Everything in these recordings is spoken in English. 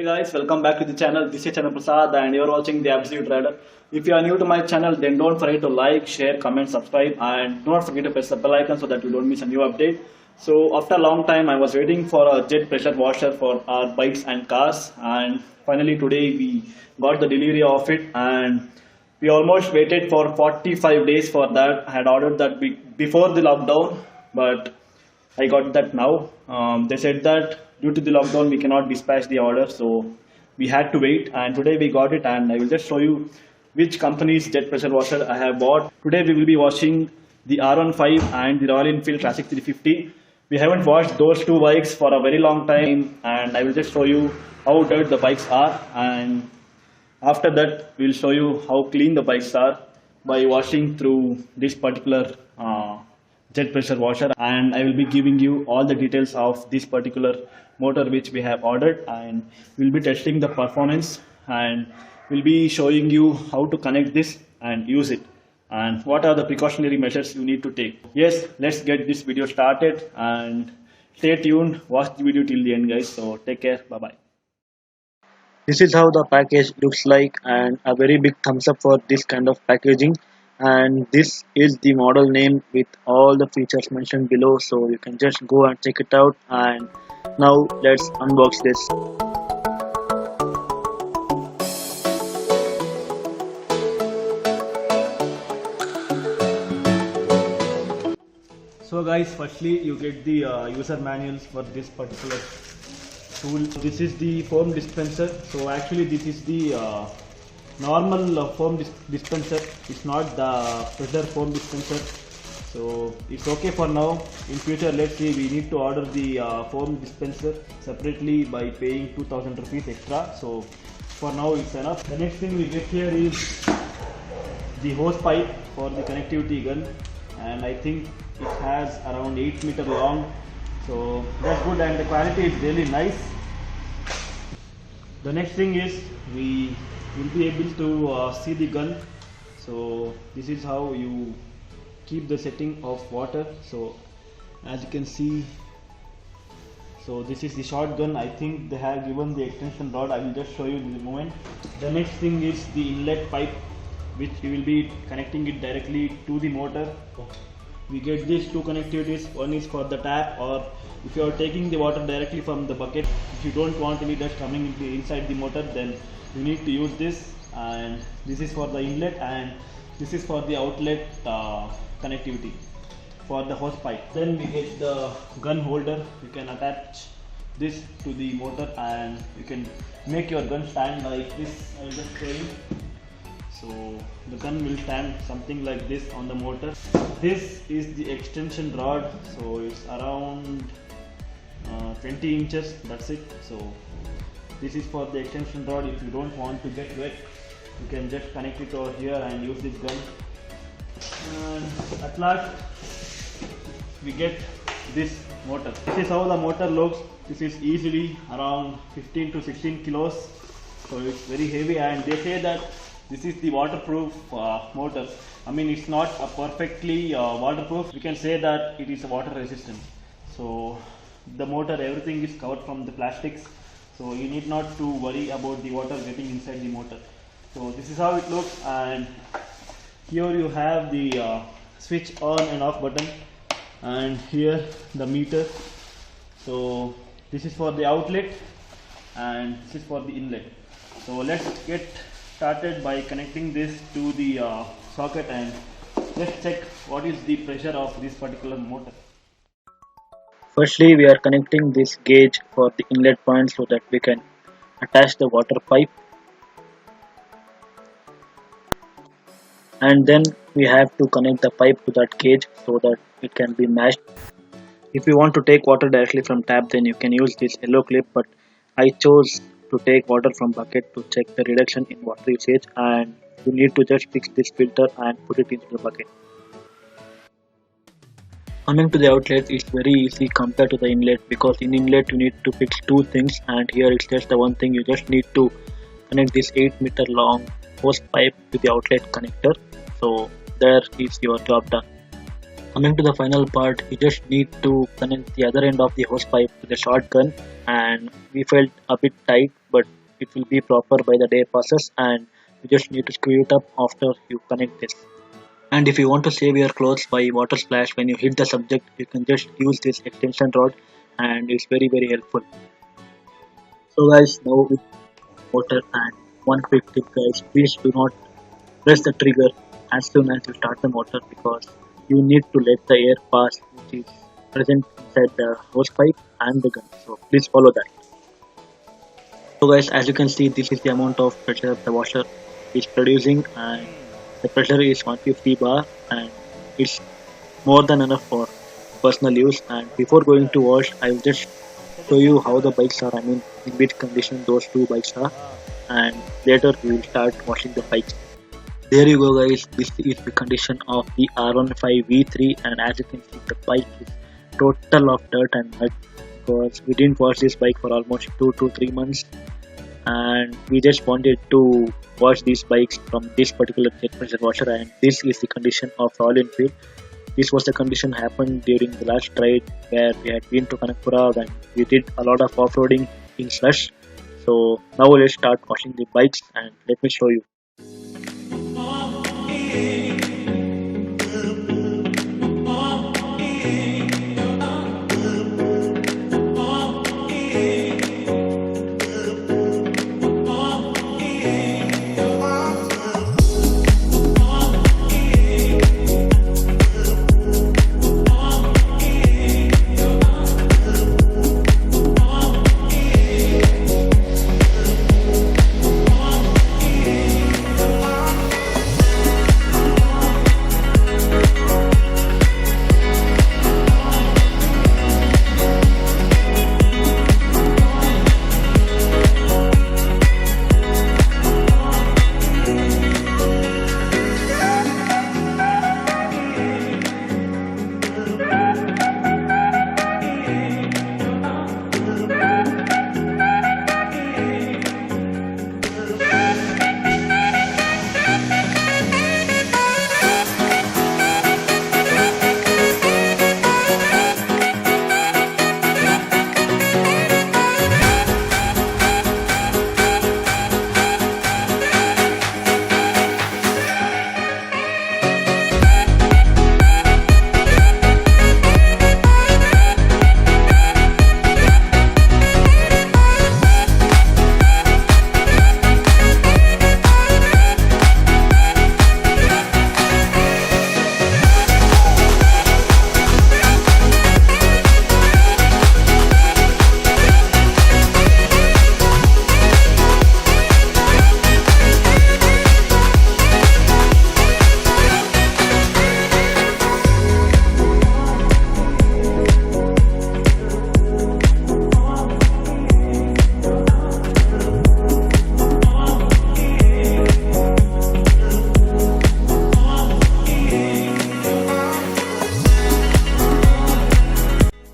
guys, welcome back to the channel. This is Channel Prasad and you're watching The Absolute Rider. If you are new to my channel, then don't forget to like, share, comment, subscribe, and do not forget to press the bell icon so that you don't miss a new update. So after a long time, I was waiting for a jet pressure washer for our bikes and cars, and finally today we got the delivery of it, and we almost waited for 45 days for that. I had ordered that before the lockdown, but I got that now. They said that due to the lockdown we cannot dispatch the order, so we had to wait. And today we got it, and I will just show you which company's jet pressure washer I have bought. Today we will be washing the R15 and the Royal Enfield Classic 350. We haven't washed those two bikes for a very long time, and I will just show you how dirty the bikes are. And after that, we'll show you how clean the bikes are by washing through this particular jet pressure washer, and I will be giving you all the details of this particular motor which we have ordered, and we'll be testing the performance, and we'll be showing you how to connect this and use it and what are the precautionary measures you need to take. Yes, let's get this video started and stay tuned, watch the video till the end guys. So take care, bye bye. This is how the package looks like, and a very big thumbs up for this kind of packaging. And this is the model name with all the features mentioned below, so you can just go and check it out. And now let's unbox this. So guys, firstly you get the user manuals for this particular tool. This is the foam dispenser. So actually this is the normal foam dispenser. It's not the pressure foam dispenser, so it's okay for now. In future, let's see, we need to order the foam dispenser separately by paying 2000 rupees extra. So for now it's enough. The next thing we get here is the hose pipe for the connectivity gun, and I think it has around 8 meter long, so that's good, and the quality is really nice. The next thing is we will be able to see the gun. So this is how you keep the setting of water. So as you can see, so this is the shotgun. I think they have given the extension rod. I will just show you in a moment. The next thing is the inlet pipe, which you will be connecting it directly to the motor. We get these two connectivities. One is for the tap, or if you are taking the water directly from the bucket, if you don't want any dust coming inside the motor, then you need to use this. And this is for the inlet, and this is for the outlet connectivity for the hose pipe. Then we get the gun holder. You can attach this to the motor, and you can make your gun stand like this. I will just show you. So the gun will stand something like this on the motor. This is the extension rod, so it's around 20 inches, that's it. So this is for the extension rod. If you don't want to get wet, you can just connect it over here and use this gun. And at last we get this motor. This is how the motor looks. This is easily around 15 to 16 kilos, so it's very heavy, and they say that this is the waterproof motor. I mean, it's not a perfectly waterproof. We can say that it is water resistant. So the motor, everything is covered from the plastics, so you need not to worry about the water getting inside the motor. So this is how it looks, and here you have the switch on and off button, and here the meter. So this is for the outlet, and this is for the inlet. So let's get started by connecting this to the socket, and let's check what is the pressure of this particular motor. Firstly, we are connecting this gauge for the inlet point so that we can attach the water pipe, and then we have to connect the pipe to that gauge so that it can be matched. If you want to take water directly from tap, then you can use this yellow clip, but I chose to take water from bucket to check the reduction in water usage, and you need to just fix this filter and put it into the bucket. Coming to the outlet, it's very easy compared to the inlet, because in inlet you need to fix two things, and here it's just the one thing. You just need to connect this 8 meter long hose pipe to the outlet connector. So there is your job done. Coming to the final part, you just need to connect the other end of the hose pipe to the shotgun, and we felt a bit tight, but it will be proper by the day passes, and you just need to screw it up after you connect this. And if you want to save your clothes by water splash when you hit the subject, you can just use this extension rod, and it's very helpful. So guys, now with water, and one quick tip guys, please do not press the trigger as soon as you start the motor, because you need to let the air pass which is present inside the hose pipe and the gun. So please follow that. So guys, as you can see, this is the amount of pressure the washer is producing, and the pressure is 150 bar, and it's more than enough for personal use. And before going to wash, I will just show you how the bikes are, I mean in which condition those two bikes are, and later we will start washing the bikes. There you go guys, this is the condition of the R15 V3, and as you can see the bike is total of dirt and mud, because we didn't wash this bike for almost 2 to 3 months, and we just wanted to wash these bikes from this particular jet pressure washer, and this is the condition of Royal Enfield. This was the condition happened during the last ride where we had been to Kanakpura, and we did a lot of off-roading in slush. So now let's start washing the bikes, and let me show you.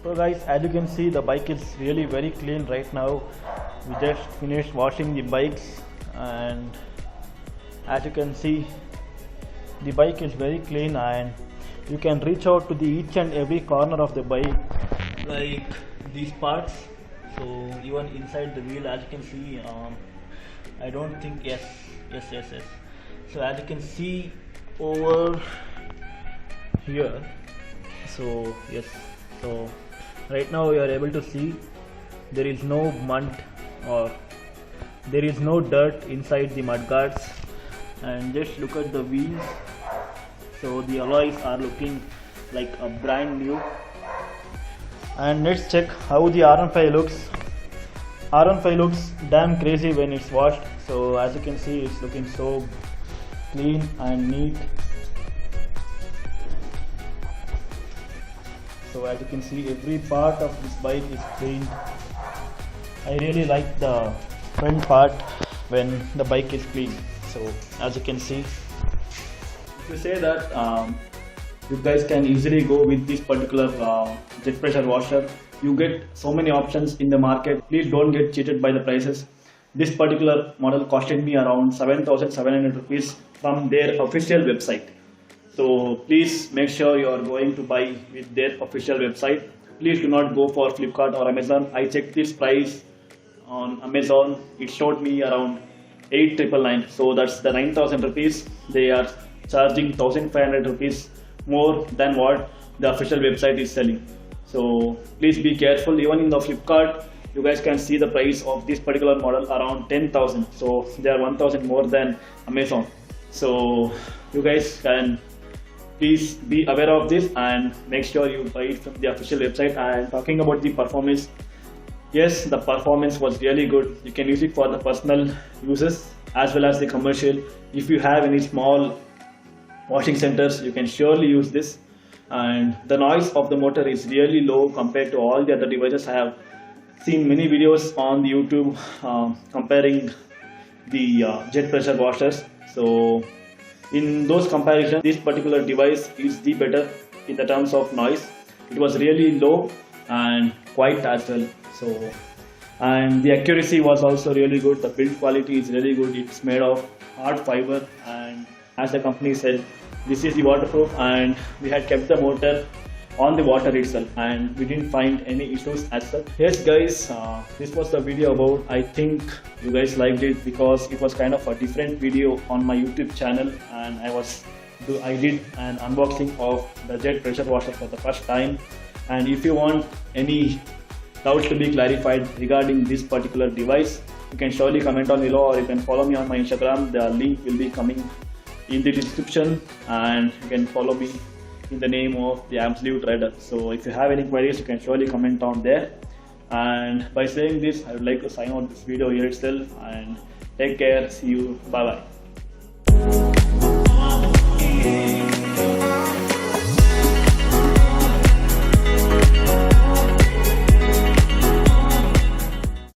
So guys, as you can see, the bike is really very clean right now. We just finished washing the bikes, and as you can see, the bike is very clean, and you can reach out to the each and every corner of the bike, like these parts. So even inside the wheel, as you can see, I don't think, yes. So as you can see over here, so yes, so right now you are able to see there is no mud or there is no dirt inside the mud guards. And just look at the wheels, so the alloys are looking like a brand new. And let's check how the R15 looks. R15 looks damn crazy when it's washed. So as you can see, it's looking so clean and neat. So as you can see, every part of this bike is cleaned. I really like the front part when the bike is clean. So as you can see, if you say that you guys can easily go with this particular jet pressure washer, you get so many options in the market. Please don't get cheated by the prices. This particular model costed me around 7,700 rupees from their official website. So please make sure you are going to buy with their official website. Please do not go for Flipkart or Amazon. I checked this price on Amazon, it showed me around 8,999. So that's the 9,000 rupees. They are charging 1,500 rupees more than what the official website is selling. So please be careful. Even in the Flipkart, you guys can see the price of this particular model around 10,000. So they are 1,000 more than Amazon. So you guys can please be aware of this and make sure you buy it from the official website. And talking about the performance, yes, the performance was really good. You can use it for the personal uses as well as the commercial. If you have any small washing centers, you can surely use this. And the noise of the motor is really low compared to all the other devices. I have seen many videos on the YouTube comparing the jet pressure washers. So in those comparisons, this particular device is the better in the terms of noise. It was really low and quiet as well. So, and the accuracy was also really good. The build quality is really good. It's made of hard fiber, and as the company said, this is the waterproof, and we had kept the motor on the water itself and we didn't find any issues as such. Yes guys, this was the video about. I think you guys liked it because it was kind of a different video on my YouTube channel, and I did an unboxing of the jet pressure washer for the first time. And if you want any doubts to be clarified regarding this particular device, you can surely comment on below, or you can follow me on my Instagram. The link will be coming in the description, and you can follow me in the name of the Absolute Rider. So if you have any queries, you can surely comment down there. And by saying this, I would like to sign out this video here itself, and take care. See you. Bye bye.